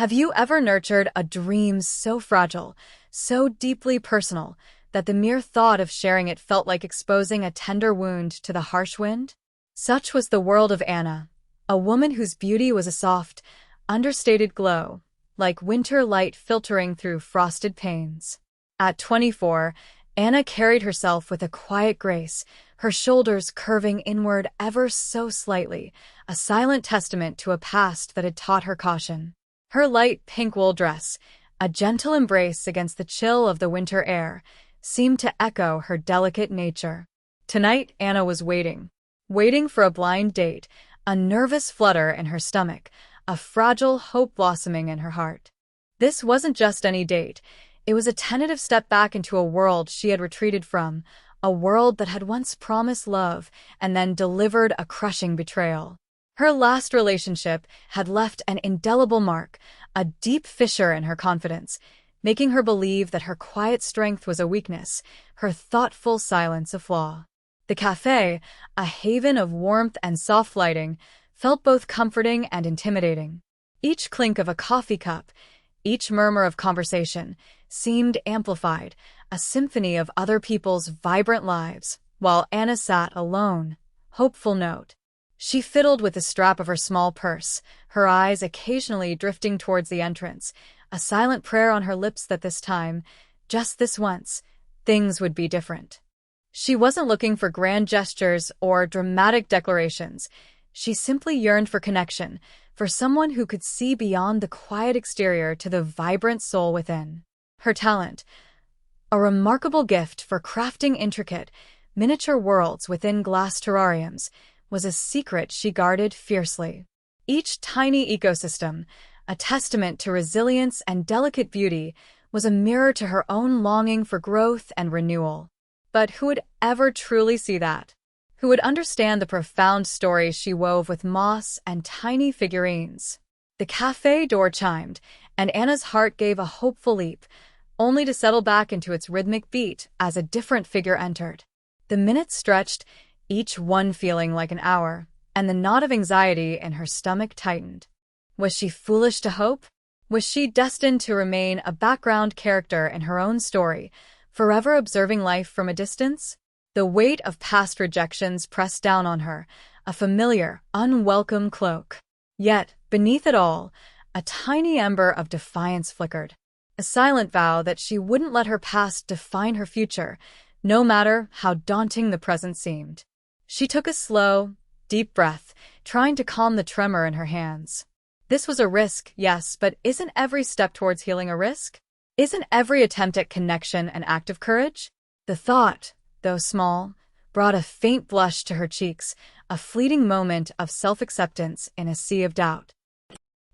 Have you ever nurtured a dream so fragile, so deeply personal, that the mere thought of sharing it felt like exposing a tender wound to the harsh wind? Such was the world of Anna, a woman whose beauty was a soft, understated glow, like winter light filtering through frosted panes. At 24, Anna carried herself with a quiet grace, her shoulders curving inward ever so slightly, a silent testament to a past that had taught her caution. Her light pink wool dress, a gentle embrace against the chill of the winter air, seemed to echo her delicate nature. Tonight, Anna was waiting for a blind date, a nervous flutter in her stomach, a fragile hope blossoming in her heart. This wasn't just any date. It was a tentative step back into a world she had retreated from, a world that had once promised love and then delivered a crushing betrayal. Her last relationship had left an indelible mark, a deep fissure in her confidence, making her believe that her quiet strength was a weakness, her thoughtful silence a flaw. The cafe, a haven of warmth and soft lighting, felt both comforting and intimidating. Each clink of a coffee cup, each murmur of conversation, seemed amplified, a symphony of other people's vibrant lives, while Anna sat alone, hopeful note. She fiddled with the strap of her small purse, her eyes occasionally drifting towards the entrance, a silent prayer on her lips that this time, just this once, things would be different. She wasn't looking for grand gestures or dramatic declarations. She simply yearned for connection, for someone who could see beyond the quiet exterior to the vibrant soul within. Her talent, a remarkable gift for crafting intricate, miniature worlds within glass terrariums, was a secret she guarded fiercely. Each tiny ecosystem, a testament to resilience and delicate beauty, was a mirror to her own longing for growth and renewal. But who would ever truly see that? Who would understand the profound stories she wove with moss and tiny figurines? The cafe door chimed, and Anna's heart gave a hopeful leap, only to settle back into its rhythmic beat as a different figure entered. The minutes stretched, each one feeling like an hour, and the knot of anxiety in her stomach tightened. Was she foolish to hope? Was she destined to remain a background character in her own story, forever observing life from a distance? The weight of past rejections pressed down on her, a familiar, unwelcome cloak. Yet, beneath it all, a tiny ember of defiance flickered, a silent vow that she wouldn't let her past define her future, no matter how daunting the present seemed. She took a slow, deep breath, trying to calm the tremor in her hands. This was a risk, yes, but isn't every step towards healing a risk? Isn't every attempt at connection an act of courage? The thought, though small, brought a faint blush to her cheeks, a fleeting moment of self-acceptance in a sea of doubt.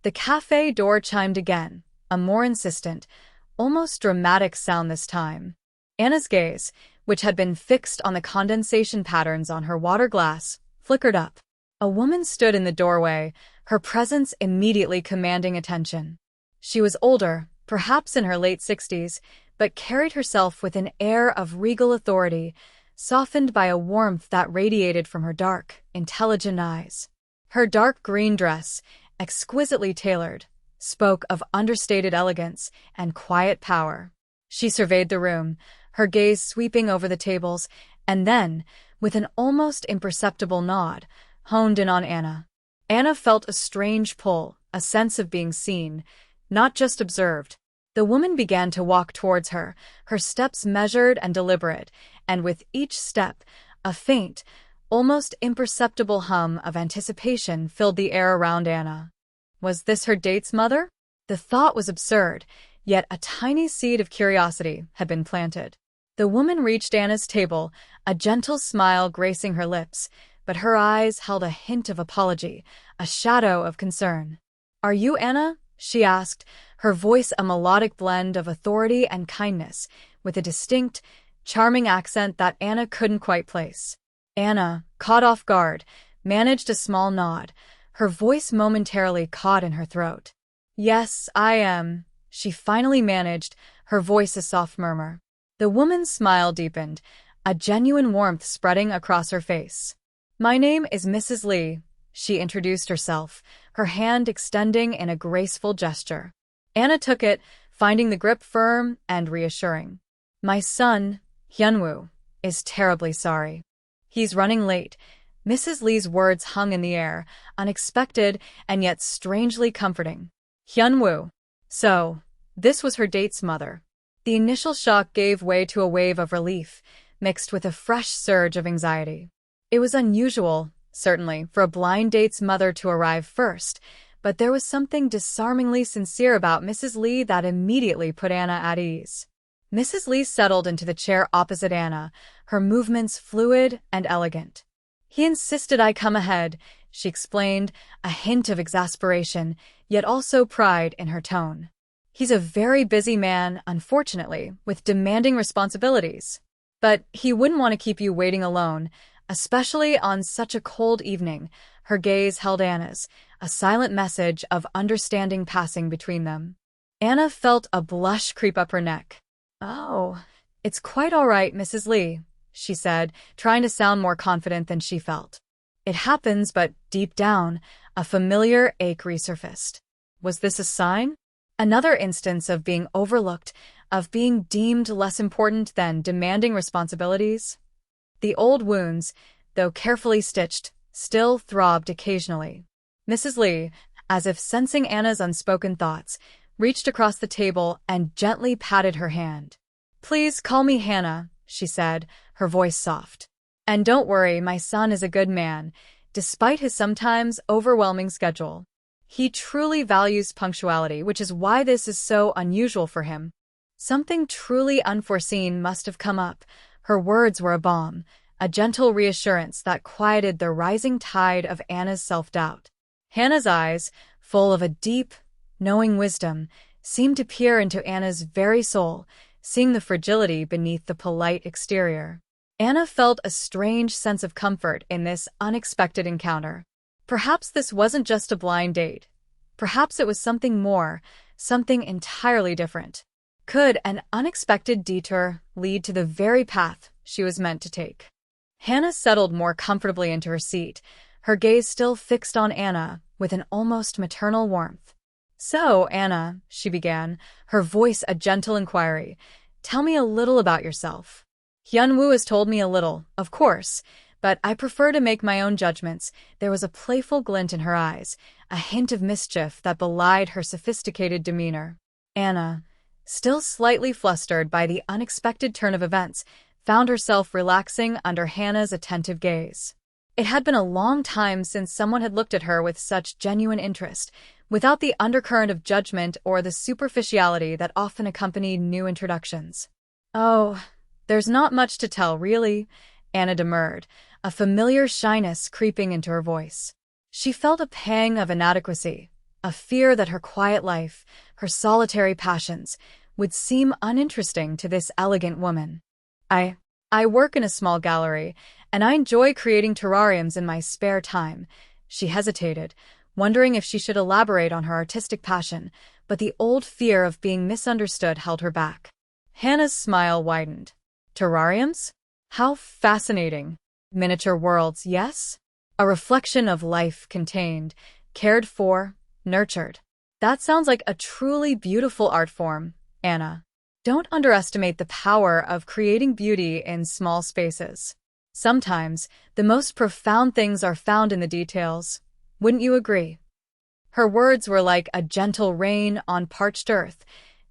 The cafe door chimed again, a more insistent, almost dramatic sound this time. Anna's gaze, which had been fixed on the condensation patterns on her water glass, flickered up. A woman stood in the doorway, her presence immediately commanding attention. She was older, perhaps in her late 60s, but carried herself with an air of regal authority, softened by a warmth that radiated from her dark, intelligent eyes. Her dark green dress, exquisitely tailored, spoke of understated elegance and quiet power. She surveyed the room, her gaze sweeping over the tables, and then, with an almost imperceptible nod, honed in on Anna. Anna felt a strange pull, a sense of being seen, not just observed. The woman began to walk towards her, her steps measured and deliberate, and with each step, a faint, almost imperceptible hum of anticipation filled the air around Anna. Was this her date's mother? The thought was absurd, yet a tiny seed of curiosity had been planted. The woman reached Anna's table, a gentle smile gracing her lips, but her eyes held a hint of apology, a shadow of concern. "Are you Anna?" she asked, her voice a melodic blend of authority and kindness, with a distinct, charming accent that Anna couldn't quite place. Anna, caught off guard, managed a small nod, her voice momentarily caught in her throat. "Yes, I am," she finally managed, her voice a soft murmur. The woman's smile deepened, a genuine warmth spreading across her face. "My name is Mrs. Lee," she introduced herself, her hand extending in a graceful gesture. Anna took it, finding the grip firm and reassuring. My son, Hyan Wu, is terribly sorry. He's running late. Mrs. Lee's words hung in the air, unexpected and yet strangely comforting. Hyan Wu. So, this was her date's mother. The initial shock gave way to a wave of relief, mixed with a fresh surge of anxiety. It was unusual, certainly, for a blind date's mother to arrive first, but there was something disarmingly sincere about Mrs. Lee that immediately put Anna at ease. Mrs. Lee settled into the chair opposite Anna, her movements fluid and elegant. He insisted I come ahead, she explained, a hint of exasperation, yet also pride in her tone. He's a very busy man, unfortunately, with demanding responsibilities. But he wouldn't want to keep you waiting alone, especially on such a cold evening. Her gaze held Anna's, a silent message of understanding passing between them. Anna felt a blush creep up her neck. Oh, it's quite all right, Mrs. Lee, she said, trying to sound more confident than she felt. It happens, but deep down, a familiar ache resurfaced. Was this a sign? Another instance of being overlooked, of being deemed less important than demanding responsibilities? The old wounds, though carefully stitched, still throbbed occasionally. Mrs. Lee, as if sensing Anna's unspoken thoughts, reached across the table and gently patted her hand. Please call me Hannah, she said, her voice soft. And don't worry, my son is a good man, despite his sometimes overwhelming schedule. He truly values punctuality, which is why this is so unusual for him. Something truly unforeseen must have come up. Her words were a balm, a gentle reassurance that quieted the rising tide of Anna's self-doubt. Hannah's eyes, full of a deep, knowing wisdom, seemed to peer into Anna's very soul, seeing the fragility beneath the polite exterior. Anna felt a strange sense of comfort in this unexpected encounter. Perhaps this wasn't just a blind date. Perhaps it was something more, something entirely different. Could an unexpected detour lead to the very path she was meant to take? Hannah settled more comfortably into her seat, her gaze still fixed on Anna with an almost maternal warmth. So, Anna, she began, her voice a gentle inquiry, tell me a little about yourself. Hyan Wu has told me a little, of course, but I prefer to make my own judgments. There was a playful glint in her eyes, a hint of mischief that belied her sophisticated demeanor. Anna, still slightly flustered by the unexpected turn of events, found herself relaxing under Hannah's attentive gaze. It had been a long time since someone had looked at her with such genuine interest, without the undercurrent of judgment or the superficiality that often accompanied new introductions. Oh, there's not much to tell, really, Anna demurred, a familiar shyness creeping into her voice. She felt a pang of inadequacy, a fear that her quiet life, her solitary passions, would seem uninteresting to this elegant woman. I work in a small gallery, and I enjoy creating terrariums in my spare time. She hesitated, wondering if she should elaborate on her artistic passion, but the old fear of being misunderstood held her back. Hannah's smile widened. Terrariums? How fascinating. Miniature worlds, yes? A reflection of life contained, cared for, nurtured. That sounds like a truly beautiful art form, Anna. Don't underestimate the power of creating beauty in small spaces. Sometimes, the most profound things are found in the details. Wouldn't you agree? Her words were like a gentle rain on parched earth,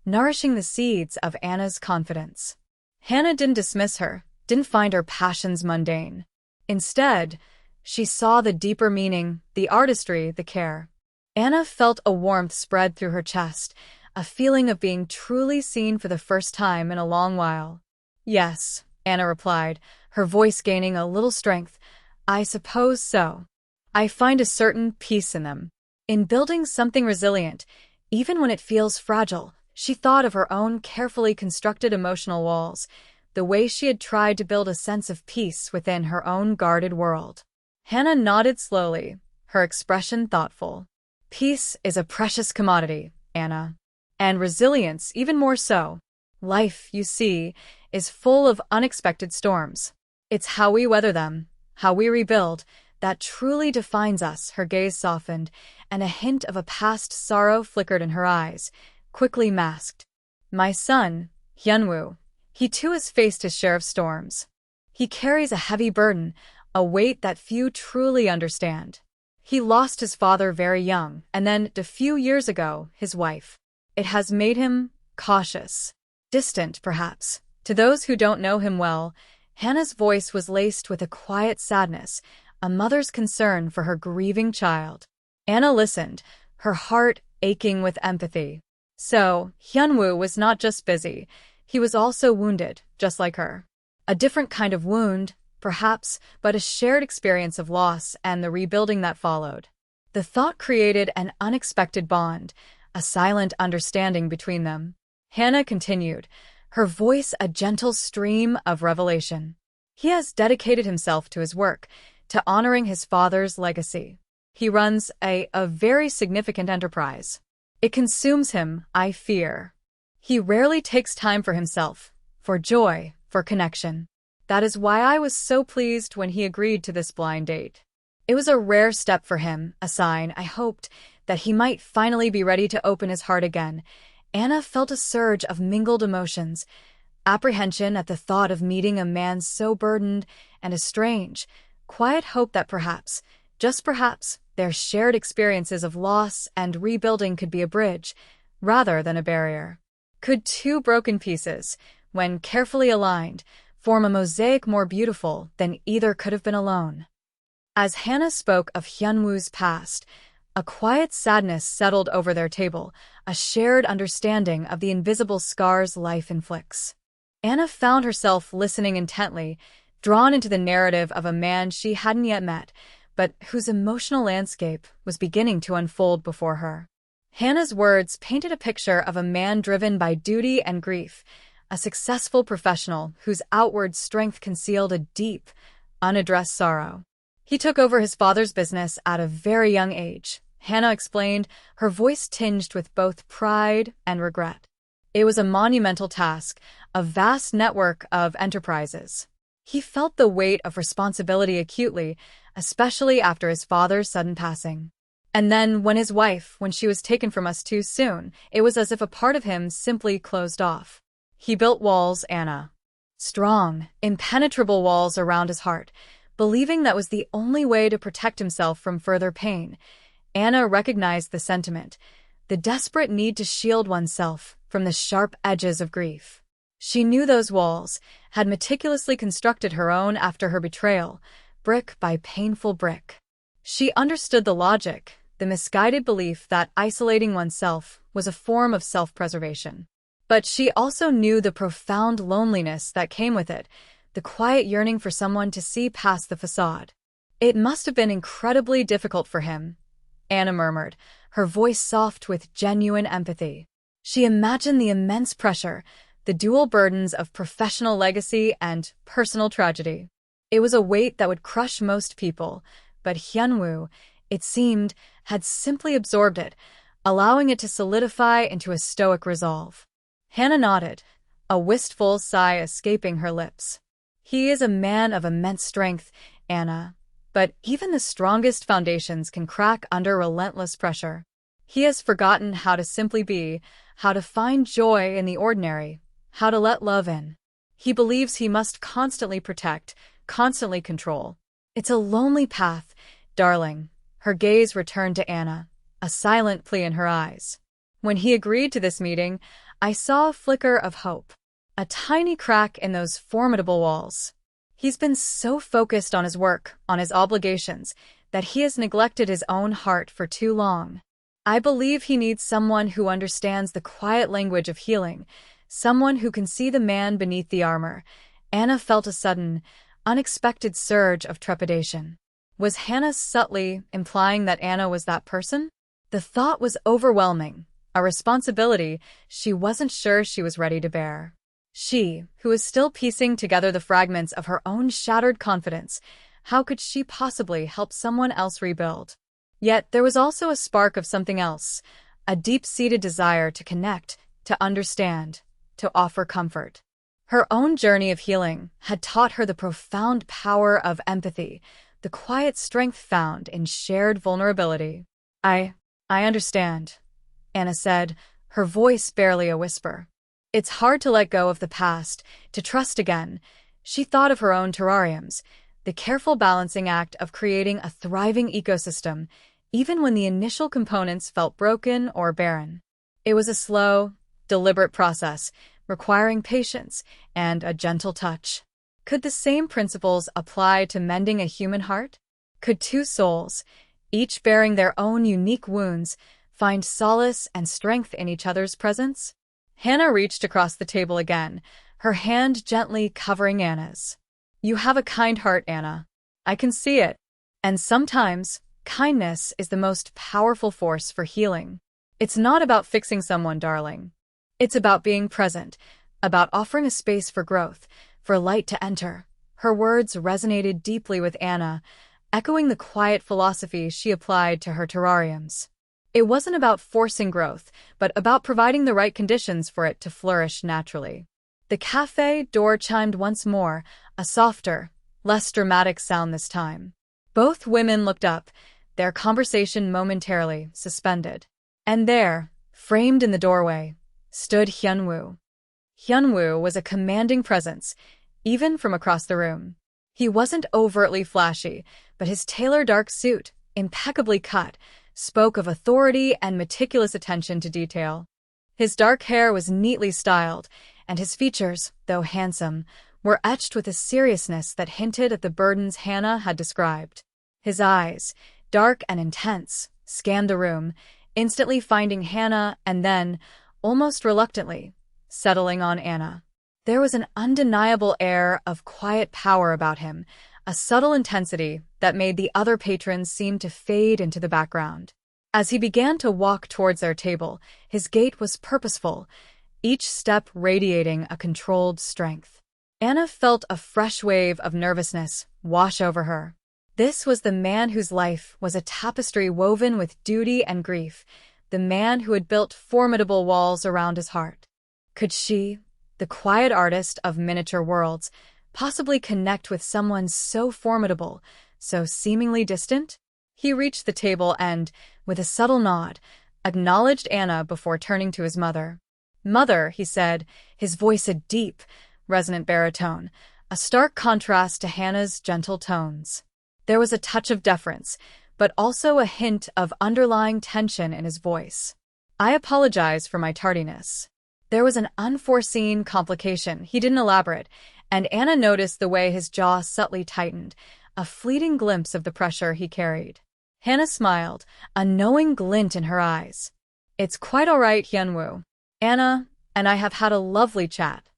nourishing the seeds of Anna's confidence. Hannah didn't dismiss her, didn't find her passions mundane. Instead, she saw the deeper meaning, the artistry, the care. Anna felt a warmth spread through her chest, a feeling of being truly seen for the first time in a long while. Yes, Anna replied, her voice gaining a little strength. I suppose so. I find a certain peace in them. In building something resilient, even when it feels fragile, she thought of her own carefully constructed emotional walls, the way she had tried to build a sense of peace within her own guarded world. Hannah nodded slowly, her expression thoughtful. Peace is a precious commodity, Anna. And resilience even more so. Life, you see, is full of unexpected storms. It's how we weather them, how we rebuild, that truly defines us. Her gaze softened, and a hint of a past sorrow flickered in her eyes, quickly masked. My son, Hyan Wu, he too has faced his share of storms. He carries a heavy burden, a weight that few truly understand. He lost his father very young, and then, a few years ago, his wife. It has made him cautious, distant, perhaps. To those who don't know him well, Hannah's voice was laced with a quiet sadness, a mother's concern for her grieving child. Anna listened, her heart aching with empathy. So, Hyan Wu was not just busy, he was also wounded, just like her. A different kind of wound, perhaps, but a shared experience of loss and the rebuilding that followed. The thought created an unexpected bond, a silent understanding between them. Hannah continued, her voice a gentle stream of revelation. He has dedicated himself to his work, to honoring his father's legacy. He runs a very significant enterprise. It consumes him, I fear. He rarely takes time for himself, for joy, for connection. That is why I was so pleased when he agreed to this blind date. It was a rare step for him, a sign, I hoped, that he might finally be ready to open his heart again. Anna felt a surge of mingled emotions, apprehension at the thought of meeting a man so burdened, and a strange, quiet hope that perhaps, just perhaps, their shared experiences of loss and rebuilding could be a bridge, rather than a barrier. Could two broken pieces, when carefully aligned, form a mosaic more beautiful than either could have been alone? As Hannah spoke of Hyan Wu's past, a quiet sadness settled over their table, a shared understanding of the invisible scars life inflicts. Anna found herself listening intently, drawn into the narrative of a man she hadn't yet met, but whose emotional landscape was beginning to unfold before her. Hannah's words painted a picture of a man driven by duty and grief, a successful professional whose outward strength concealed a deep, unaddressed sorrow. He took over his father's business at a very young age, Hannah explained, her voice tinged with both pride and regret. It was a monumental task, a vast network of enterprises. He felt the weight of responsibility acutely, especially after his father's sudden passing. And then, when she was taken from us too soon, it was as if a part of him simply closed off. He built walls, Anna. Strong, impenetrable walls around his heart, believing that was the only way to protect himself from further pain. Anna recognized the sentiment, the desperate need to shield oneself from the sharp edges of grief. She knew those walls, had meticulously constructed her own after her betrayal, brick by painful brick. She understood the logic, the misguided belief that isolating oneself was a form of self-preservation. But she also knew the profound loneliness that came with it, the quiet yearning for someone to see past the facade. It must have been incredibly difficult for him, Anna murmured, her voice soft with genuine empathy. She imagined the immense pressure, the dual burdens of professional legacy and personal tragedy. It was a weight that would crush most people, but Hyan Wu, it seemed, had simply absorbed it, allowing it to solidify into a stoic resolve. Hannah nodded, a wistful sigh escaping her lips. He is a man of immense strength, Anna, but even the strongest foundations can crack under relentless pressure. He has forgotten how to simply be, how to find joy in the ordinary, how to let love in. He believes he must constantly protect, constantly control. It's a lonely path, darling. Her gaze returned to Anna, a silent plea in her eyes. When he agreed to this meeting, I saw a flicker of hope, a tiny crack in those formidable walls. He's been so focused on his work, on his obligations, that he has neglected his own heart for too long. I believe he needs someone who understands the quiet language of healing, someone who can see the man beneath the armor. Anna felt a sudden, unexpected surge of trepidation. Was Hannah subtly implying that Anna was that person? The thought was overwhelming, a responsibility she wasn't sure she was ready to bear. She, who was still piecing together the fragments of her own shattered confidence, how could she possibly help someone else rebuild? Yet there was also a spark of something else, a deep-seated desire to connect, to understand, to offer comfort. Her own journey of healing had taught her the profound power of empathy, the quiet strength found in shared vulnerability. I understand, Anna said, her voice barely a whisper. It's hard to let go of the past, to trust again. She thought of her own terrariums, the careful balancing act of creating a thriving ecosystem, even when the initial components felt broken or barren. It was a slow, deliberate process, requiring patience and a gentle touch. Could the same principles apply to mending a human heart? Could two souls, each bearing their own unique wounds, find solace and strength in each other's presence? Hannah reached across the table again, her hand gently covering Anna's. You have a kind heart, Anna. I can see it. And sometimes, kindness is the most powerful force for healing. It's not about fixing someone, darling. It's about being present, about offering a space for growth, for light to enter. Her words resonated deeply with Anna, echoing the quiet philosophy she applied to her terrariums. It wasn't about forcing growth, but about providing the right conditions for it to flourish naturally. The cafe door chimed once more, a softer, less dramatic sound this time. Both women looked up, their conversation momentarily suspended. And there, framed in the doorway, stood Hyan Wu. Hyan Wu was a commanding presence, even from across the room. He wasn't overtly flashy, but his tailor dark suit, impeccably cut, spoke of authority and meticulous attention to detail. His dark hair was neatly styled, and his features, though handsome, were etched with a seriousness that hinted at the burdens Hannah had described. His eyes, dark and intense, scanned the room, instantly finding Hannah and then, almost reluctantly, settling on Anna. There was an undeniable air of quiet power about him, a subtle intensity that made the other patrons seem to fade into the background. As he began to walk towards their table, his gait was purposeful, each step radiating a controlled strength. Anna felt a fresh wave of nervousness wash over her. This was the man whose life was a tapestry woven with duty and grief, the man who had built formidable walls around his heart. Could she, the quiet artist of miniature worlds, possibly connect with someone so formidable, so seemingly distant? He reached the table and, with a subtle nod, acknowledged Anna before turning to his mother. "Mother," he said, his voice a deep, resonant baritone, a stark contrast to Hannah's gentle tones. There was a touch of deference, but also a hint of underlying tension in his voice. "I apologize for my tardiness." There was an unforeseen complication, he didn't elaborate, and Anna noticed the way his jaw subtly tightened, a fleeting glimpse of the pressure he carried. Hannah smiled, a knowing glint in her eyes. "It's quite all right, Hyan Wu. Anna and I have had a lovely chat.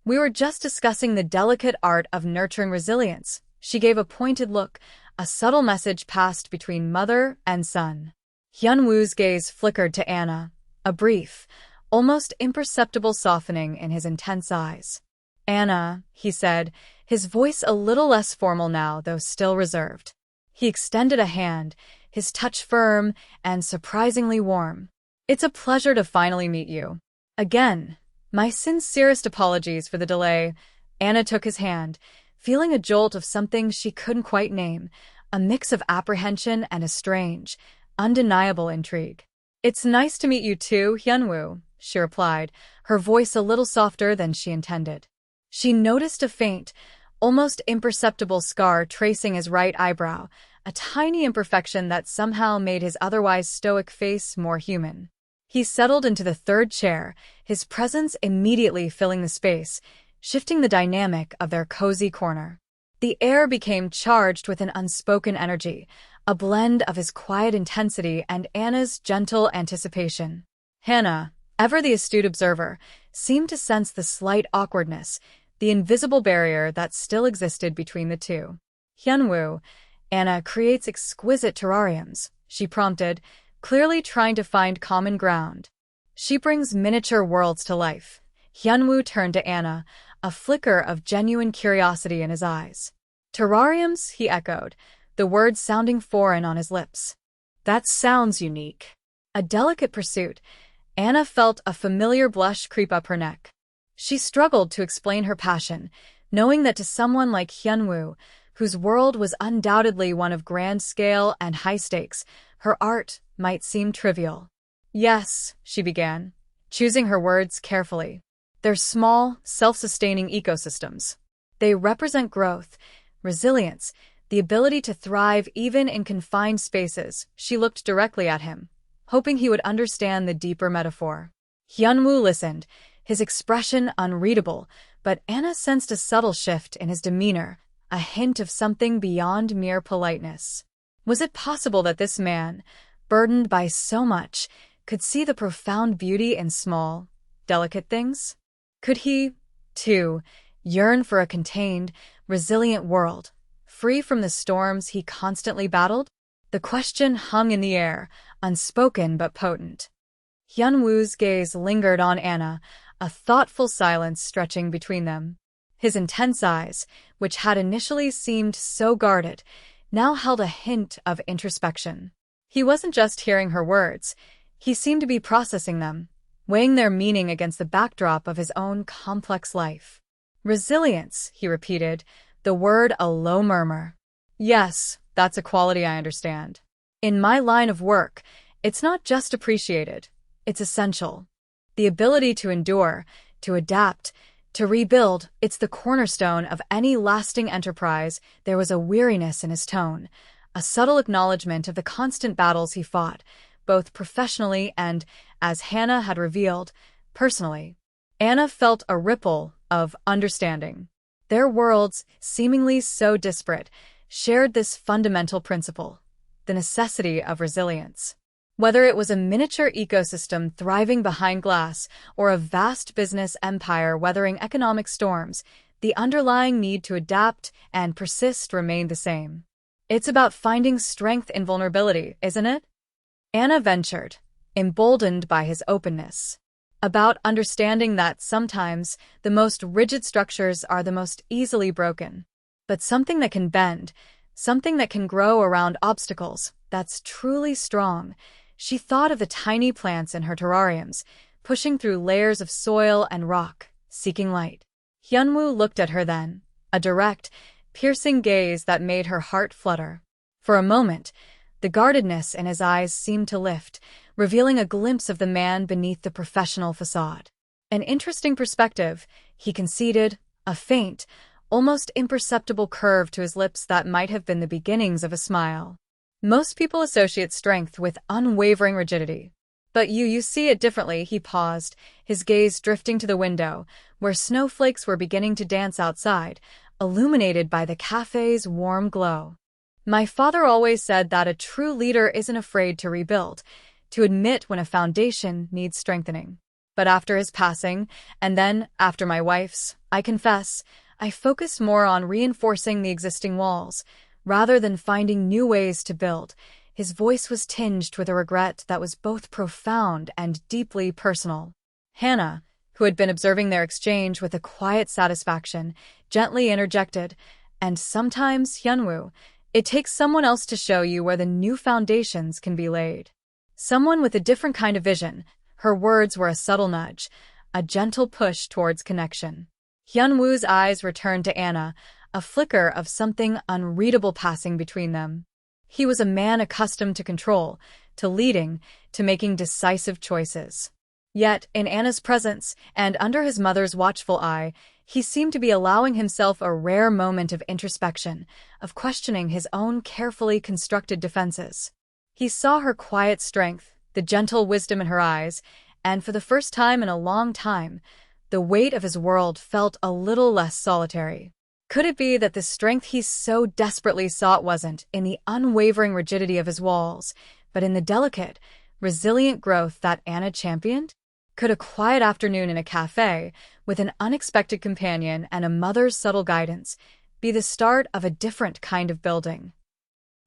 We were just discussing the delicate art of nurturing resilience." She gave a pointed look, a subtle message passed between mother and son. Hyan Wu's gaze flickered to Anna, a brief, almost imperceptible softening in his intense eyes. "Anna," he said, his voice a little less formal now, though still reserved. He extended a hand, his touch firm and surprisingly warm. "It's a pleasure to finally meet you. Again, my sincerest apologies for the delay." Anna took his hand, feeling a jolt of something she couldn't quite name, a mix of apprehension and a strange, undeniable intrigue. "It's nice to meet you too, Hyan Wu," she replied, her voice a little softer than she intended. She noticed a faint, almost imperceptible scar tracing his right eyebrow, a tiny imperfection that somehow made his otherwise stoic face more human. He settled into the third chair, his presence immediately filling the space, shifting the dynamic of their cozy corner. The air became charged with an unspoken energy, a blend of his quiet intensity and Anna's gentle anticipation. Hannah, ever the astute observer, seemed to sense the slight awkwardness, the invisible barrier that still existed between the two. "Hyan Wu, Anna creates exquisite terrariums," she prompted, clearly trying to find common ground. "She brings miniature worlds to life." Hyan Wu turned to Anna, a flicker of genuine curiosity in his eyes. "Terrariums?" he echoed, the words sounding foreign on his lips. "That sounds unique." A delicate pursuit. Anna felt a familiar blush creep up her neck. She struggled to explain her passion, knowing that to someone like Hyan Wu, whose world was undoubtedly one of grand scale and high stakes, her art might seem trivial. "Yes," she began. choosing her words carefully. They're small, self-sustaining ecosystems. They represent growth, resilience, the ability to thrive even in confined spaces. She looked directly at him, hoping he would understand the deeper metaphor. Hyan Wu listened, his expression unreadable, but Anna sensed a subtle shift in his demeanor, a hint of something beyond mere politeness. Was it possible that this man, burdened by so much, could see the profound beauty in small, delicate things? Could he, too, yearn for a contained, resilient world, free from the storms he constantly battled? The question hung in the air, unspoken but potent. Hyan Wu's gaze lingered on Anna, a thoughtful silence stretching between them. His intense eyes, which had initially seemed so guarded, now held a hint of introspection. He wasn't just hearing her words, he seemed to be processing them, weighing their meaning against the backdrop of his own complex life. Resilience, he repeated, the word a low murmur. Yes, that's a quality I understand. In my line of work, it's not just appreciated, it's essential. The ability to endure, to adapt, to rebuild, it's the cornerstone of any lasting enterprise. There was a weariness in his tone, a subtle acknowledgement of the constant battles he fought, both professionally and, as Hannah had revealed, personally. Anna felt a ripple of understanding. Their worlds, seemingly so disparate, shared this fundamental principle, the necessity of resilience. Whether it was a miniature ecosystem thriving behind glass or a vast business empire weathering economic storms, the underlying need to adapt and persist remained the same. It's about finding strength in vulnerability, isn't it? Anna ventured, emboldened by his openness. About understanding that sometimes the most rigid structures are the most easily broken. But something that can bend, something that can grow around obstacles, that's truly strong. She thought of the tiny plants in her terrariums, pushing through layers of soil and rock, seeking light. Hyan Wu looked at her then, a direct, piercing gaze that made her heart flutter. For a moment, the guardedness in his eyes seemed to lift, revealing a glimpse of the man beneath the professional facade. An interesting perspective, he conceded, a faint, almost imperceptible curve to his lips that might have been the beginnings of a smile. Most people associate strength with unwavering rigidity. But you see it differently. He paused, his gaze drifting to the window, where snowflakes were beginning to dance outside, illuminated by the cafe's warm glow. My father always said that a true leader isn't afraid to rebuild, to admit when a foundation needs strengthening. But after his passing, and then after my wife's, I confess, I focused more on reinforcing the existing walls, rather than finding new ways to build. His voice was tinged with a regret that was both profound and deeply personal. Hannah, who had been observing their exchange with a quiet satisfaction, gently interjected, and sometimes, Hyan Wu, it takes someone else to show you where the new foundations can be laid. Someone with a different kind of vision. Her words were a subtle nudge, a gentle push towards connection. Hyan Wu's eyes returned to Anna, a flicker of something unreadable passing between them. He was a man accustomed to control, to leading, to making decisive choices. Yet, in Anna's presence, and under his mother's watchful eye, he seemed to be allowing himself a rare moment of introspection, of questioning his own carefully constructed defenses. He saw her quiet strength, the gentle wisdom in her eyes, and for the first time in a long time, the weight of his world felt a little less solitary. Could it be that the strength he so desperately sought wasn't in the unwavering rigidity of his walls, but in the delicate, resilient growth that Anna championed? Could a quiet afternoon in a cafe, with an unexpected companion and a mother's subtle guidance, be the start of a different kind of building?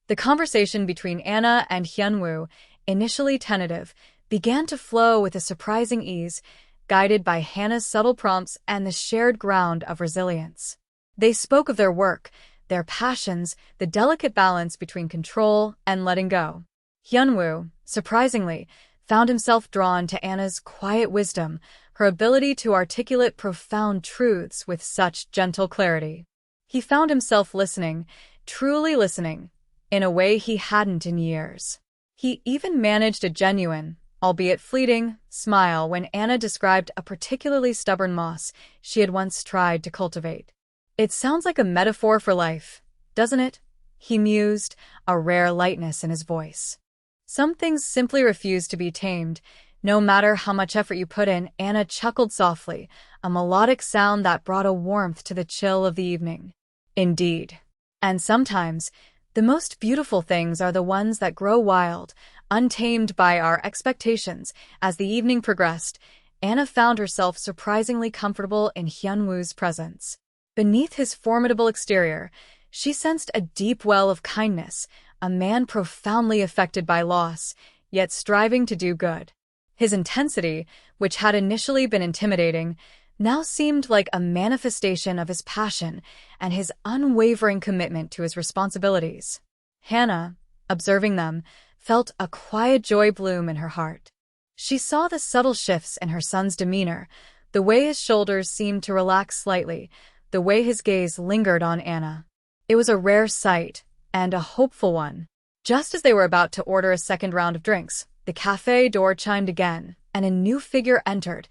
The conversation between Anna and Hyan Wu, initially tentative, began to flow with a surprising ease, guided by Hannah's subtle prompts and the shared ground of resilience. They spoke of their work, their passions, the delicate balance between control and letting go. Hyan Wu, surprisingly, found himself drawn to Anna's quiet wisdom, her ability to articulate profound truths with such gentle clarity. He found himself listening, truly listening, in a way he hadn't in years. He even managed a genuine, albeit fleeting, smile when Anna described a particularly stubborn moss she had once tried to cultivate. "It sounds like a metaphor for life, doesn't it?" he mused, a rare lightness in his voice. "Some things simply refuse to be tamed, no matter how much effort you put in." Anna chuckled softly, a melodic sound that brought a warmth to the chill of the evening. "Indeed. And sometimes, the most beautiful things are the ones that grow wild, untamed by our expectations." As the evening progressed, Anna found herself surprisingly comfortable in Hyan Wu's presence. Beneath his formidable exterior, she sensed a deep well of kindness, a man profoundly affected by loss, yet striving to do good. His intensity, which had initially been intimidating, now seemed like a manifestation of his passion and his unwavering commitment to his responsibilities. Hannah, observing them, felt a quiet joy bloom in her heart. She saw the subtle shifts in her son's demeanor, the way his shoulders seemed to relax slightly, the way his gaze lingered on Anna. It was a rare sight, and a hopeful one. Just as they were about to order a second round of drinks, the cafe door chimed again, and a new figure entered,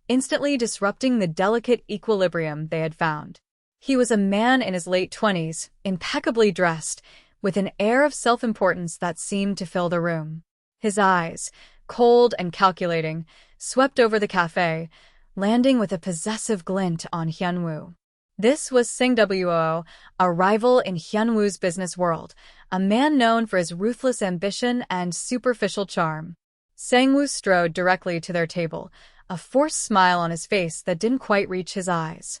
instantly disrupting the delicate equilibrium they had found. He was a man in his late 20s, impeccably dressed, with an air of self-importance that seemed to fill the room. His eyes, cold and calculating, swept over the cafe, landing with a possessive glint on Hyan Wu. This was Sang Wo, a rival in Hyan Wu's business world, a man known for his ruthless ambition and superficial charm. Sang Wu strode directly to their table, a forced smile on his face that didn't quite reach his eyes.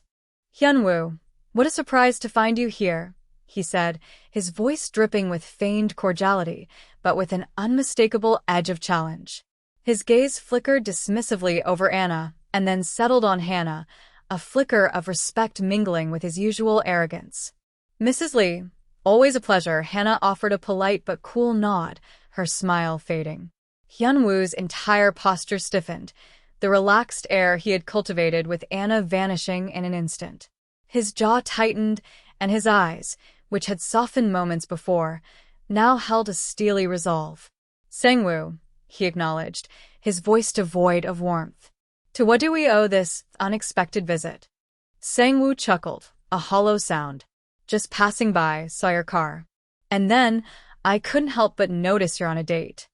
"Hyan Wu, what a surprise to find you here," he said, his voice dripping with feigned cordiality, but with an unmistakable edge of challenge. His gaze flickered dismissively over Anna, and then settled on Hannah, a flicker of respect mingling with his usual arrogance. "Mrs. Lee, always a pleasure." Hannah offered a polite but cool nod, her smile fading. Hyan Wu's entire posture stiffened, the relaxed air he had cultivated with Anna vanishing in an instant. His jaw tightened, and his eyes, which had softened moments before, now held a steely resolve. "Sang Wu," he acknowledged, his voice devoid of warmth. "To what do we owe this unexpected visit?" Sang Wu chuckled, a hollow sound. "Just passing by, saw your car. And then, I couldn't help but notice you're on a date."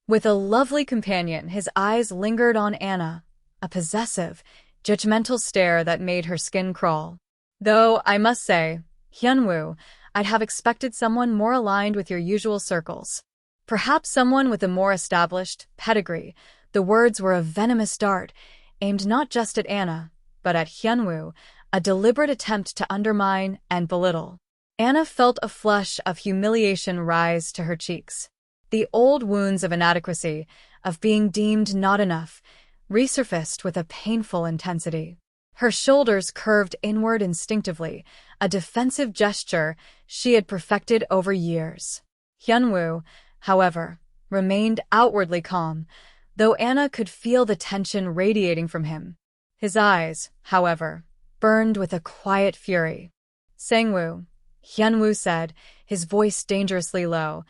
With a lovely companion, his eyes lingered on Anna, a possessive, judgmental stare that made her skin crawl. "Though, I must say, Hyan Wu, I'd have expected someone more aligned with your usual circles. Perhaps someone with a more established pedigree." The words were a venomous dart, aimed not just at Anna, but at Hyan Wu, a deliberate attempt to undermine and belittle. Anna felt a flush of humiliation rise to her cheeks. The old wounds of inadequacy, of being deemed not enough, resurfaced with a painful intensity. Her shoulders curved inward instinctively, a defensive gesture she had perfected over years. Hyan Wu, however, remained outwardly calm, though Anna could feel the tension radiating from him. His eyes, however, burned with a quiet fury. "Sang Wu," Hyan Wu said, his voice dangerously low,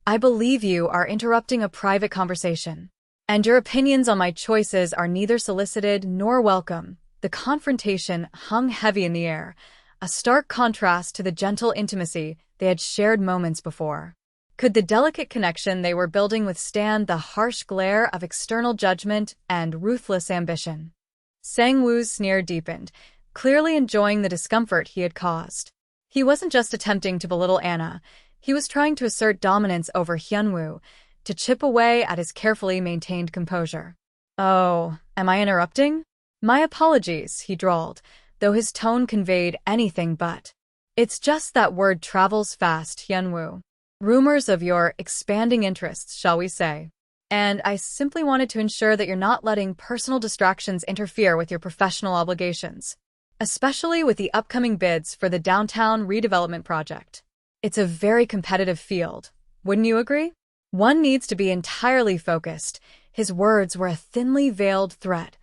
"I believe you are interrupting a private conversation. And your opinions on my choices are neither solicited nor welcome." The confrontation hung heavy in the air, a stark contrast to the gentle intimacy they had shared moments before. Could the delicate connection they were building withstand the harsh glare of external judgment and ruthless ambition? Sang Wu's sneer deepened, clearly enjoying the discomfort he had caused. He wasn't just attempting to belittle Anna, he was trying to assert dominance over Hyan Wu, to chip away at his carefully maintained composure. "Oh, am I interrupting?" "My apologies," he drawled, though his tone conveyed anything but. "It's just that word travels fast, Hyan Wu. Rumors of your expanding interests, shall we say. And I simply wanted to ensure that you're not letting personal distractions interfere with your professional obligations, especially with the upcoming bids for the downtown redevelopment project. It's a very competitive field, wouldn't you agree? One needs to be entirely focused." His words were a thinly veiled threat,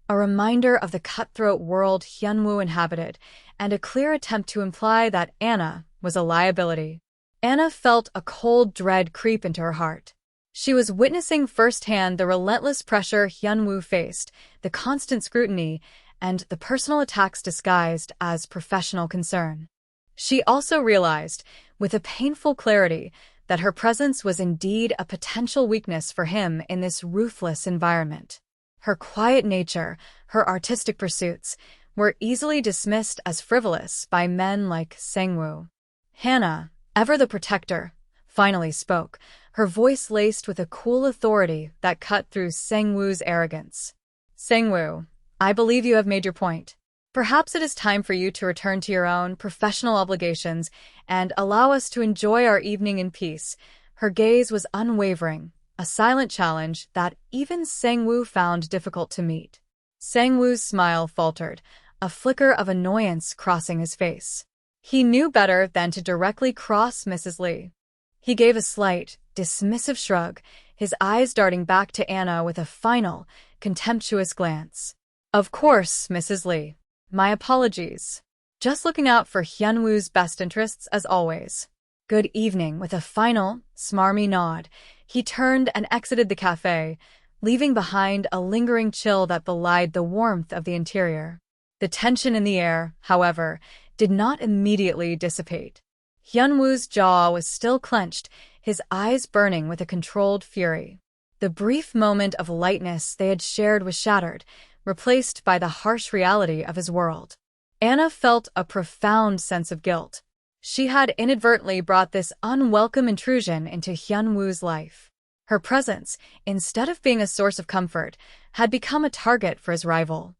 a reminder of the cutthroat world Hyan Wu inhabited, and a clear attempt to imply that Anna was a liability. Anna felt a cold dread creep into her heart. She was witnessing firsthand the relentless pressure Hyan Wu faced, the constant scrutiny, and the personal attacks disguised as professional concern. She also realized, with a painful clarity, that her presence was indeed a potential weakness for him in this ruthless environment. Her quiet nature, her artistic pursuits, were easily dismissed as frivolous by men like Sang-woo. Hannah, ever the protector, finally spoke, her voice laced with a cool authority that cut through Sang-woo's arrogance. Sang-woo, I believe you have made your point. Perhaps it is time for you to return to your own professional obligations and allow us to enjoy our evening in peace. Her gaze was unwavering, a silent challenge that even Sang-woo found difficult to meet. Sang-woo's smile faltered, a flicker of annoyance crossing his face. He knew better than to directly cross Mrs. Lee. He gave a slight, dismissive shrug, his eyes darting back to Anna with a final, contemptuous glance. Of course, Mrs. Lee. My apologies. Just looking out for Hyan Wu's best interests as always. Good evening. With a final, smarmy nod, he turned and exited the cafe, leaving behind a lingering chill that belied the warmth of the interior. The tension in the air, however, did not immediately dissipate. Hyan Wu's jaw was still clenched, his eyes burning with a controlled fury. The brief moment of lightness they had shared was shattered, replaced by the harsh reality of his world. Anna felt a profound sense of guilt. She had inadvertently brought this unwelcome intrusion into Hyan Wu's life. Her presence, instead of being a source of comfort, had become a target for his rival.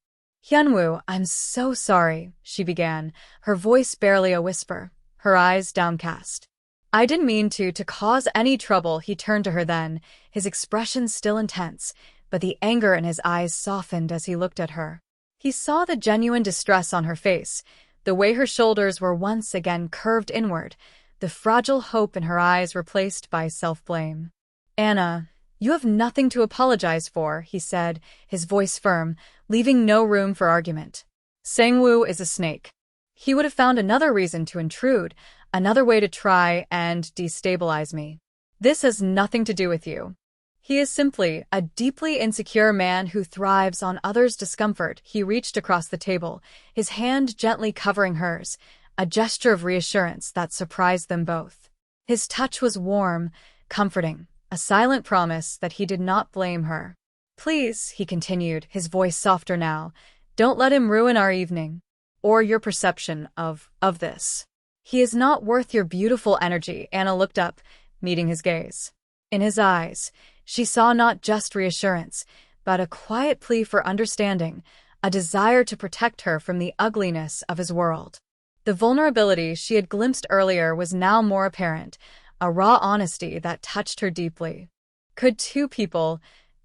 Hyan Wu, I'm so sorry, she began, her voice barely a whisper, her eyes downcast. I didn't mean to cause any trouble. He turned to her then, his expression still intense, but the anger in his eyes softened as he looked at her. He saw the genuine distress on her face, the way her shoulders were once again curved inward, the fragile hope in her eyes replaced by self-blame. Anna, you have nothing to apologize for, he said, his voice firm, leaving no room for argument. Sang-woo is a snake. He would have found another reason to intrude, another way to try and destabilize me. This has nothing to do with you. He is simply a deeply insecure man who thrives on others' discomfort. He reached across the table, his hand gently covering hers, a gesture of reassurance that surprised them both. His touch was warm, comforting, a silent promise that he did not blame her. Please, he continued, his voice softer now, don't let him ruin our evening, or your perception of this. He is not worth your beautiful energy. Anna looked up, meeting his gaze. In his eyes, she saw not just reassurance, but a quiet plea for understanding, a desire to protect her from the ugliness of his world. The vulnerability she had glimpsed earlier was now more apparent, a raw honesty that touched her deeply. Could two people,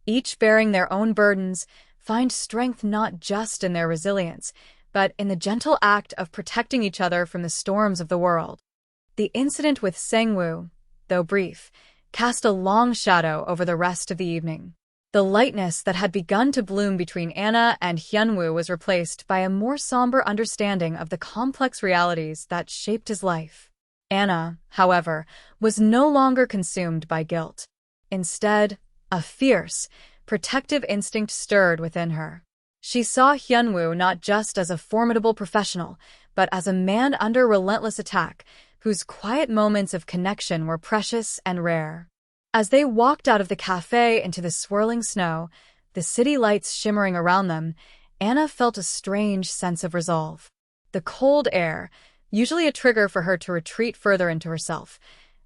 each bearing their own burdens, find strength not just in their resilience, but in the gentle act of protecting each other from the storms of the world? The incident with Sang-woo, though brief, cast a long shadow over the rest of the evening. The lightness that had begun to bloom between Anna and Hyan Wu was replaced by a more somber understanding of the complex realities that shaped his life. Anna, however, was no longer consumed by guilt. Instead, a fierce, protective instinct stirred within her. She saw Hyan Wu not just as a formidable professional, but as a man under relentless attack, whose quiet moments of connection were precious and rare. As they walked out of the cafe into the swirling snow, the city lights shimmering around them, Anna felt a strange sense of resolve. The cold air, usually a trigger for her to retreat further into herself,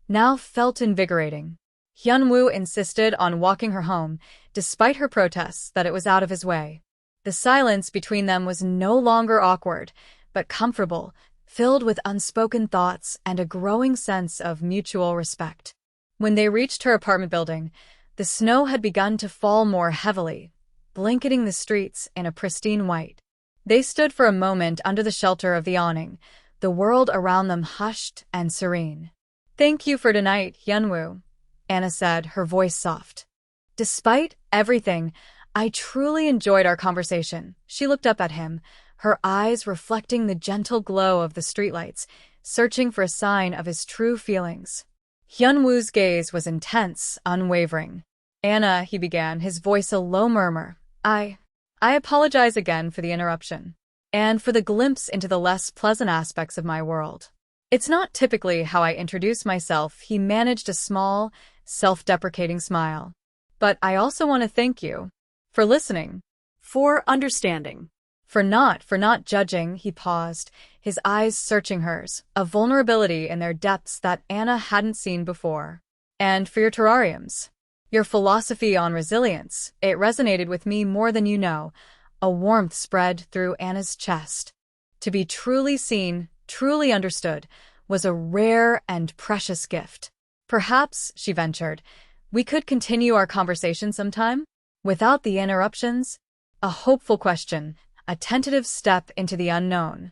now felt invigorating. Hyan Wu insisted on walking her home, despite her protests that it was out of his way. The silence between them was no longer awkward, but comfortable, filled with unspoken thoughts and a growing sense of mutual respect. When they reached her apartment building, the snow had begun to fall more heavily, blanketing the streets in a pristine white. They stood for a moment under the shelter of the awning, the world around them hushed and serene. Thank you for tonight, Hyan Wu, Anna said, her voice soft. Despite everything, I truly enjoyed our conversation. She looked up at him, her eyes reflecting the gentle glow of the streetlights, searching for a sign of his true feelings. Hyan Wu's gaze was intense, unwavering. "Anna," he began, his voice a low murmur. I apologize again for the interruption. And for the glimpse into the less pleasant aspects of my world. It's not typically how I introduce myself," he managed a small, self-deprecating smile. "But I also want to thank you for listening, for understanding, for not judging," he paused, his eyes searching hers, a vulnerability in their depths that Anna hadn't seen before. "And for your terrariums. Your philosophy on resilience, it resonated with me more than you know." A warmth spread through Anna's chest. To be truly seen, truly understood, was a rare and precious gift. "Perhaps," she ventured, "we could continue our conversation sometime? Without the interruptions?" A hopeful question, a tentative step into the unknown.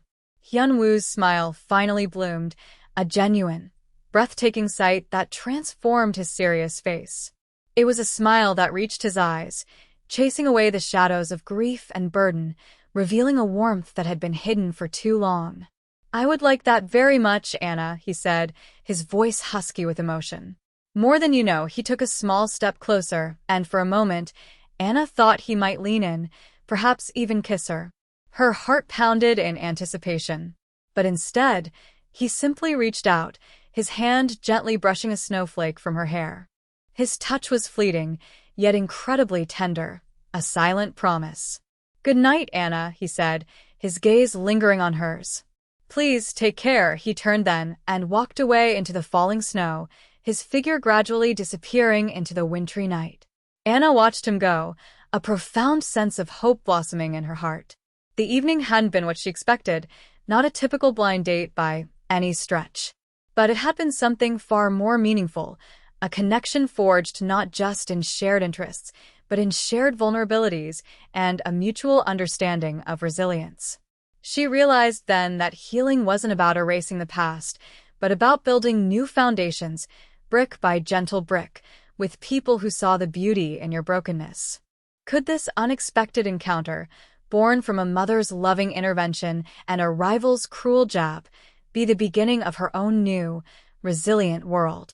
Hyan Wu's smile finally bloomed, a genuine, breathtaking sight that transformed his serious face. It was a smile that reached his eyes, chasing away the shadows of grief and burden, revealing a warmth that had been hidden for too long. "I would like that very much, Anna," he said, his voice husky with emotion. "More than you know." He took a small step closer, and for a moment, Anna thought he might lean in, perhaps even kiss her. Her heart pounded in anticipation. But instead, he simply reached out, his hand gently brushing a snowflake from her hair. His touch was fleeting, yet incredibly tender, a silent promise. "Good night, Anna," he said, his gaze lingering on hers. "Please take care." He turned then and walked away into the falling snow, his figure gradually disappearing into the wintry night. Anna watched him go, a profound sense of hope blossoming in her heart. The evening hadn't been what she expected, not a typical blind date by any stretch. But it had been something far more meaningful, a connection forged not just in shared interests, but in shared vulnerabilities and a mutual understanding of resilience. She realized then that healing wasn't about erasing the past, but about building new foundations, brick by gentle brick, with people who saw the beauty in your brokenness. Could this unexpected encounter, born from a mother's loving intervention and a rival's cruel jab, be the beginning of her own new, resilient world?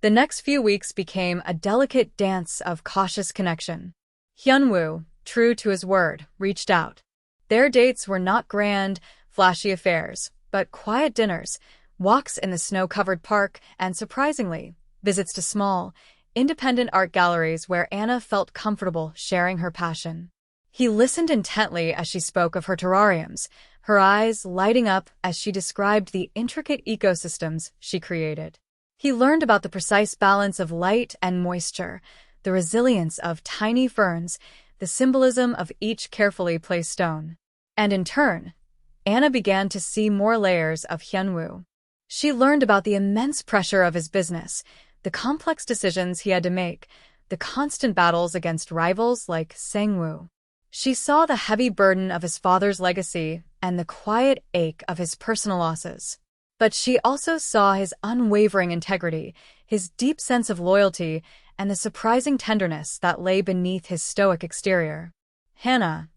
The next few weeks became a delicate dance of cautious connection. Hyan Wu, true to his word, reached out. Their dates were not grand, flashy affairs, but quiet dinners, walks in the snow-covered park, and surprisingly, visits to small, independent art galleries where Anna felt comfortable sharing her passion. He listened intently as she spoke of her terrariums, her eyes lighting up as she described the intricate ecosystems she created. He learned about the precise balance of light and moisture, the resilience of tiny ferns, the symbolism of each carefully placed stone. And in turn, Anna began to see more layers of Hyan Wu. She learned about the immense pressure of his business, the complex decisions he had to make, the constant battles against rivals like Sang-woo. She saw the heavy burden of his father's legacy and the quiet ache of his personal losses. But she also saw his unwavering integrity, his deep sense of loyalty, and the surprising tenderness that lay beneath his stoic exterior. Hannah,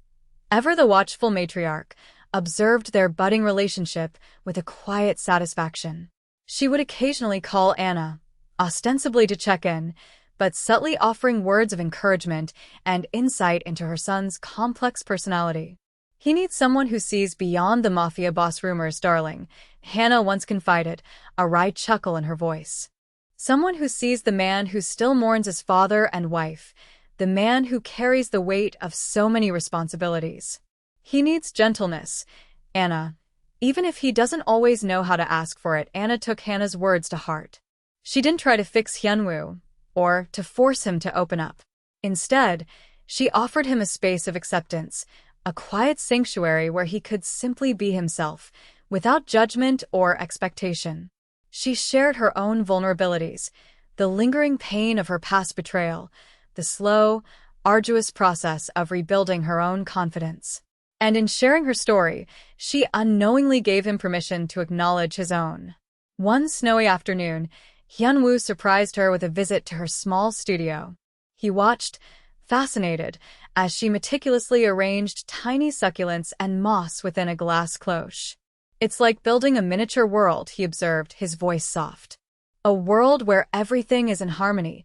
ever the watchful matriarch, observed their budding relationship with a quiet satisfaction. She would occasionally call Anna, ostensibly to check in, but subtly offering words of encouragement and insight into her son's complex personality. "He needs someone who sees beyond the Mafia boss rumors, darling," Hannah once confided, a wry chuckle in her voice. "Someone who sees the man who still mourns his father and wife, the man who carries the weight of so many responsibilities. He needs gentleness, Anna, even if he doesn't always know how to ask for it." Anna took Hannah's words to heart. She didn't try to fix Hyan Wu, or to force him to open up. Instead, she offered him a space of acceptance, a quiet sanctuary where he could simply be himself, without judgment or expectation. She shared her own vulnerabilities, the lingering pain of her past betrayal, the slow, arduous process of rebuilding her own confidence. And in sharing her story, she unknowingly gave him permission to acknowledge his own. One snowy afternoon, Hyan Wu surprised her with a visit to her small studio. He watched, fascinated, as she meticulously arranged tiny succulents and moss within a glass cloche. "It's like building a miniature world," he observed, his voice soft. A world where everything is in harmony,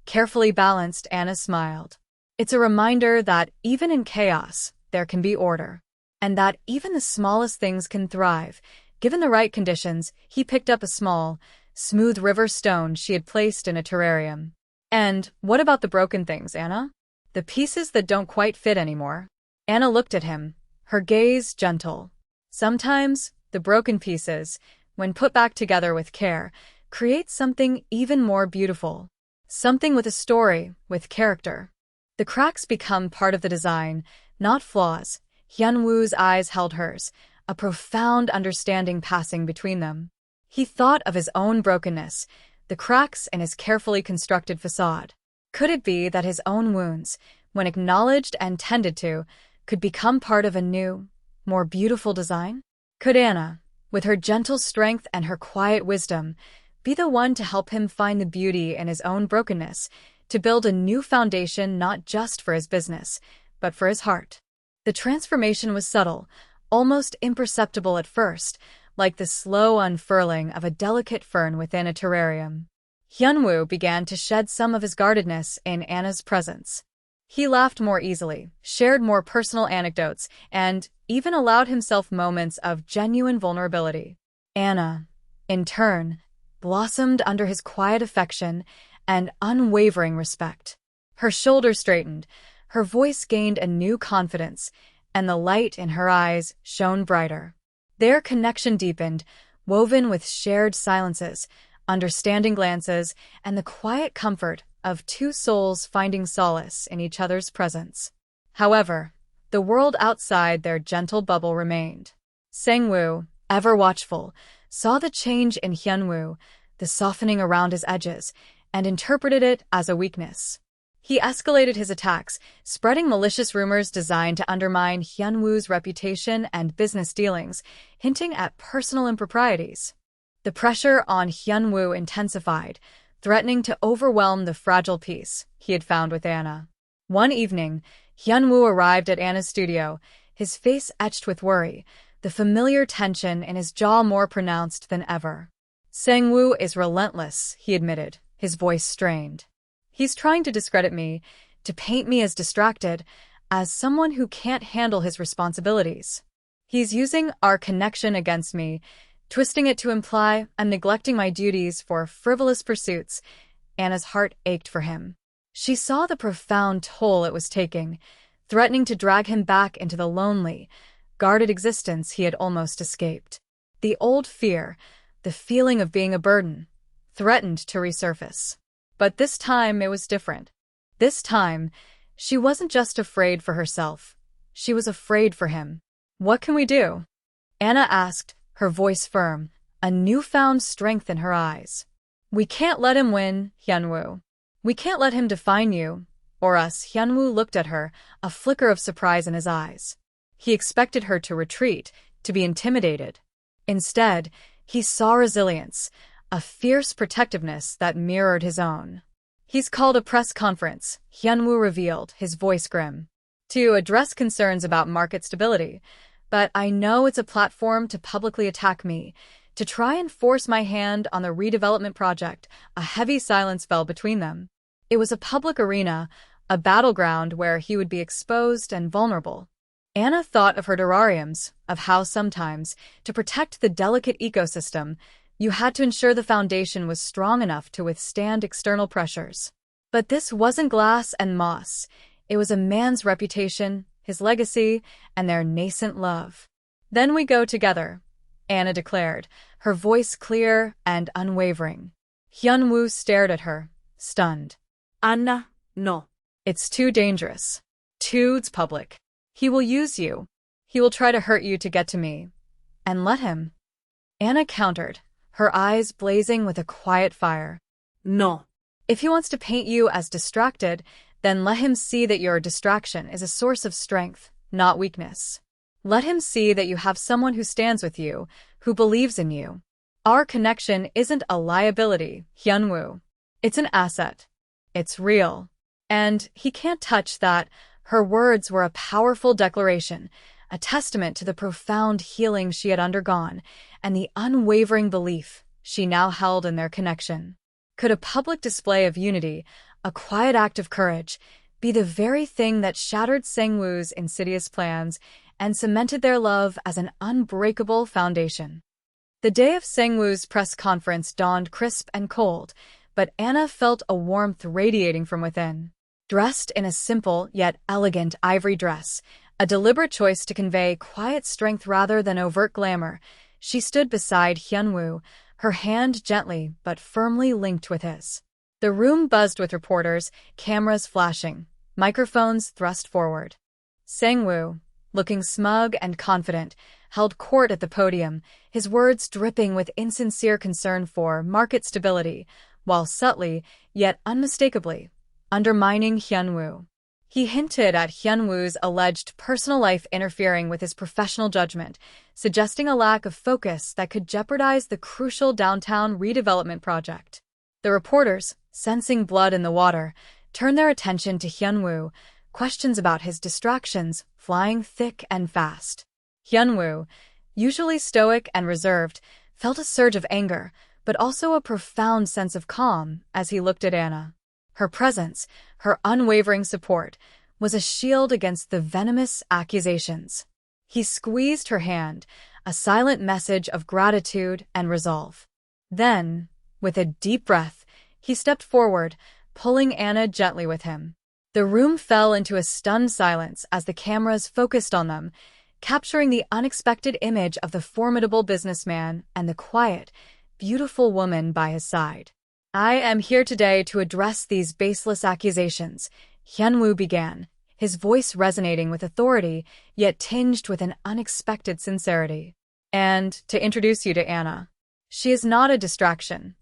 carefully balanced. Anna smiled. It's a reminder that even in chaos, there can be order. And that even the smallest things can thrive. Given the right conditions, he picked up a small, smooth river stone she had placed in a terrarium. And what about the broken things, Anna? The pieces that don't quite fit anymore? Anna looked at him, her gaze gentle. Sometimes, the broken pieces, when put back together with care, create something even more beautiful. Something with a story, with character. The cracks become part of the design, not flaws. Hyan Wu's eyes held hers, a profound understanding passing between them. He thought of his own brokenness, the cracks in his carefully constructed facade. Could it be that his own wounds, when acknowledged and tended to, could become part of a new, more beautiful design? Could Anna, with her gentle strength and her quiet wisdom, be the one to help him find the beauty in his own brokenness, to build a new foundation not just for his business, but for his heart? The transformation was subtle, almost imperceptible at first, like the slow unfurling of a delicate fern within a terrarium. Hyan Wu began to shed some of his guardedness in Anna's presence. He laughed more easily, shared more personal anecdotes, and even allowed himself moments of genuine vulnerability. Anna, in turn, blossomed under his quiet affection and unwavering respect. Her shoulders straightened, her voice gained a new confidence, and the light in her eyes shone brighter. Their connection deepened, woven with shared silences, understanding glances, and the quiet comfort of two souls finding solace in each other's presence. However, the world outside their gentle bubble remained. Sang Wu, ever watchful, saw the change in Hyan Wu, the softening around his edges, and interpreted it as a weakness. He escalated his attacks, spreading malicious rumors designed to undermine Hyan Wu's reputation and business dealings, hinting at personal improprieties. The pressure on Hyan Wu intensified, threatening to overwhelm the fragile peace he had found with Anna. One evening, Hyan Wu arrived at Anna's studio, his face etched with worry, the familiar tension in his jaw more pronounced than ever. Sang Wu is relentless, he admitted, his voice strained. He's trying to discredit me, to paint me as distracted, as someone who can't handle his responsibilities. He's using our connection against me, twisting it to imply I'm neglecting my duties for frivolous pursuits. Anna's heart ached for him. She saw the profound toll it was taking, threatening to drag him back into the lonely, guarded existence he had almost escaped. The old fear, the feeling of being a burden, threatened to resurface. But this time it was different. This time, she wasn't just afraid for herself. She was afraid for him. What can we do? Anna asked, her voice firm, a newfound strength in her eyes. We can't let him win, Hyan Wu. We can't let him define you, or us. Hyan Wu looked at her, a flicker of surprise in his eyes. He expected her to retreat, to be intimidated. Instead, he saw resilience, a fierce protectiveness that mirrored his own. He's called a press conference, Hyan Wu revealed, his voice grim, to address concerns about market stability. But I know it's a platform to publicly attack me, to try and force my hand on the redevelopment project. A heavy silence fell between them. It was a public arena, a battleground where he would be exposed and vulnerable. Anna thought of her terrariums, of how sometimes, to protect the delicate ecosystem, you had to ensure the foundation was strong enough to withstand external pressures. But this wasn't glass and moss. It was a man's reputation, his legacy, and their nascent love. Then we go together, Anna declared, her voice clear and unwavering. Hyan Wu stared at her, stunned. Anna, no. It's too dangerous. Too public. He will use you. He will try to hurt you to get to me. And let him. Anna countered, her eyes blazing with a quiet fire. No. If he wants to paint you as distracted, then let him see that your distraction is a source of strength, not weakness. Let him see that you have someone who stands with you, who believes in you. Our connection isn't a liability, Hyan Wu. It's an asset. It's real. And he can't touch that. Her words were a powerful declaration, a testament to the profound healing she had undergone and the unwavering belief she now held in their connection. Could a public display of unity, a quiet act of courage, be the very thing that shattered Sang-woo's insidious plans and cemented their love as an unbreakable foundation? The day of Sang-woo's press conference dawned crisp and cold, but Anna felt a warmth radiating from within. Dressed in a simple yet elegant ivory dress, a deliberate choice to convey quiet strength rather than overt glamour, she stood beside Hyan Wu, her hand gently but firmly linked with his. The room buzzed with reporters, cameras flashing, microphones thrust forward. Sang-woo, looking smug and confident, held court at the podium, his words dripping with insincere concern for market stability, while subtly, yet unmistakably, undermining Hyan Wu. He hinted at Hyan Wu's alleged personal life interfering with his professional judgment, suggesting a lack of focus that could jeopardize the crucial downtown redevelopment project. The reporters, sensing blood in the water, turned their attention to Hyan Wu, questions about his distractions flying thick and fast. Hyan Wu, usually stoic and reserved, felt a surge of anger, but also a profound sense of calm as he looked at Anna. Her presence, her unwavering support, was a shield against the venomous accusations. He squeezed her hand, a silent message of gratitude and resolve. Then, with a deep breath, he stepped forward, pulling Anna gently with him. The room fell into a stunned silence as the cameras focused on them, capturing the unexpected image of the formidable businessman and the quiet, beautiful woman by his side. "I am here today to address these baseless accusations," Hyan Wu began, his voice resonating with authority, yet tinged with an unexpected sincerity. "And to introduce you to Anna. She is not a distraction,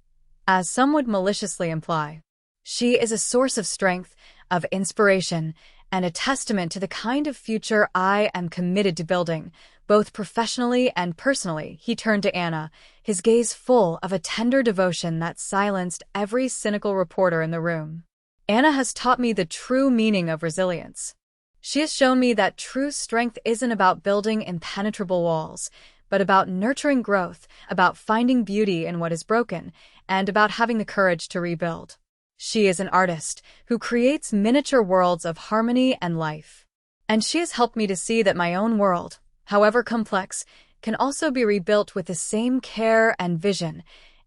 as some would maliciously imply. She is a source of strength, of inspiration, and a testament to the kind of future I am committed to building, both professionally and personally." He turned to Anna, his gaze full of a tender devotion that silenced every cynical reporter in the room. "Anna has taught me the true meaning of resilience. She has shown me that true strength isn't about building impenetrable walls, but about nurturing growth, about finding beauty in what is broken, and about having the courage to rebuild. She is an artist who creates miniature worlds of harmony and life. And she has helped me to see that my own world, however complex, can also be rebuilt with the same care and vision."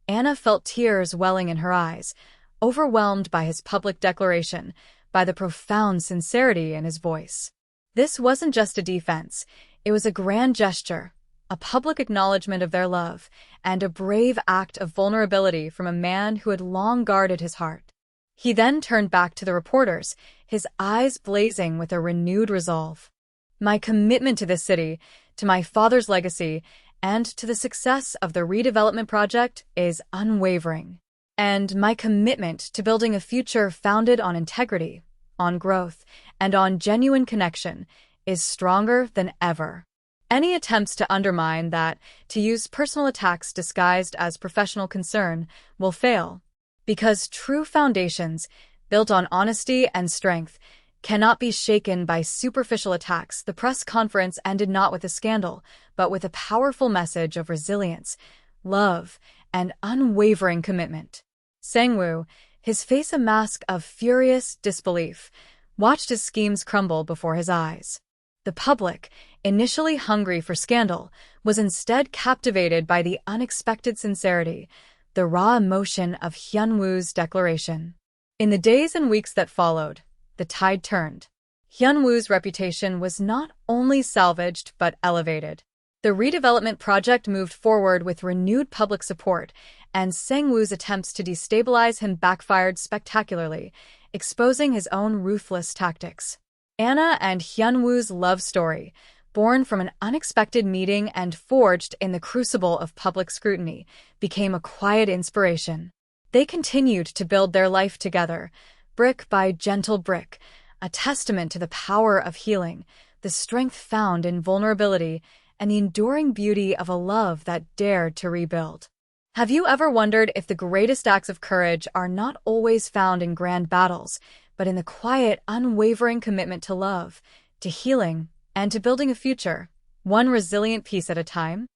Anna felt tears welling in her eyes, overwhelmed by his public declaration, by the profound sincerity in his voice. This wasn't just a defense, it was a grand gesture, a public acknowledgement of their love, and a brave act of vulnerability from a man who had long guarded his heart. He then turned back to the reporters, his eyes blazing with a renewed resolve. "My commitment to this city, to my father's legacy, and to the success of the redevelopment project is unwavering. And my commitment to building a future founded on integrity, on growth, and on genuine connection is stronger than ever. Any attempts to undermine that, to use personal attacks disguised as professional concern, will fail. Because true foundations, built on honesty and strength, cannot be shaken by superficial attacks." The press conference ended not with a scandal, but with a powerful message of resilience, love, and unwavering commitment. Sang-woo, his face a mask of furious disbelief, watched his schemes crumble before his eyes. The public, initially hungry for scandal, was instead captivated by the unexpected sincerity, the raw emotion of Hyan Wu's declaration. In the days and weeks that followed, the tide turned. Hyan Wu's reputation was not only salvaged but elevated. The redevelopment project moved forward with renewed public support, and Sang-woo's attempts to destabilize him backfired spectacularly, exposing his own ruthless tactics. Anna and Hyan Wu's love story, born from an unexpected meeting and forged in the crucible of public scrutiny, became a quiet inspiration. They continued to build their life together, brick by gentle brick, a testament to the power of healing, the strength found in vulnerability, and the enduring beauty of a love that dared to rebuild. Have you ever wondered if the greatest acts of courage are not always found in grand battles, but in the quiet, unwavering commitment to love, to healing, and to building a future, one resilient piece at a time?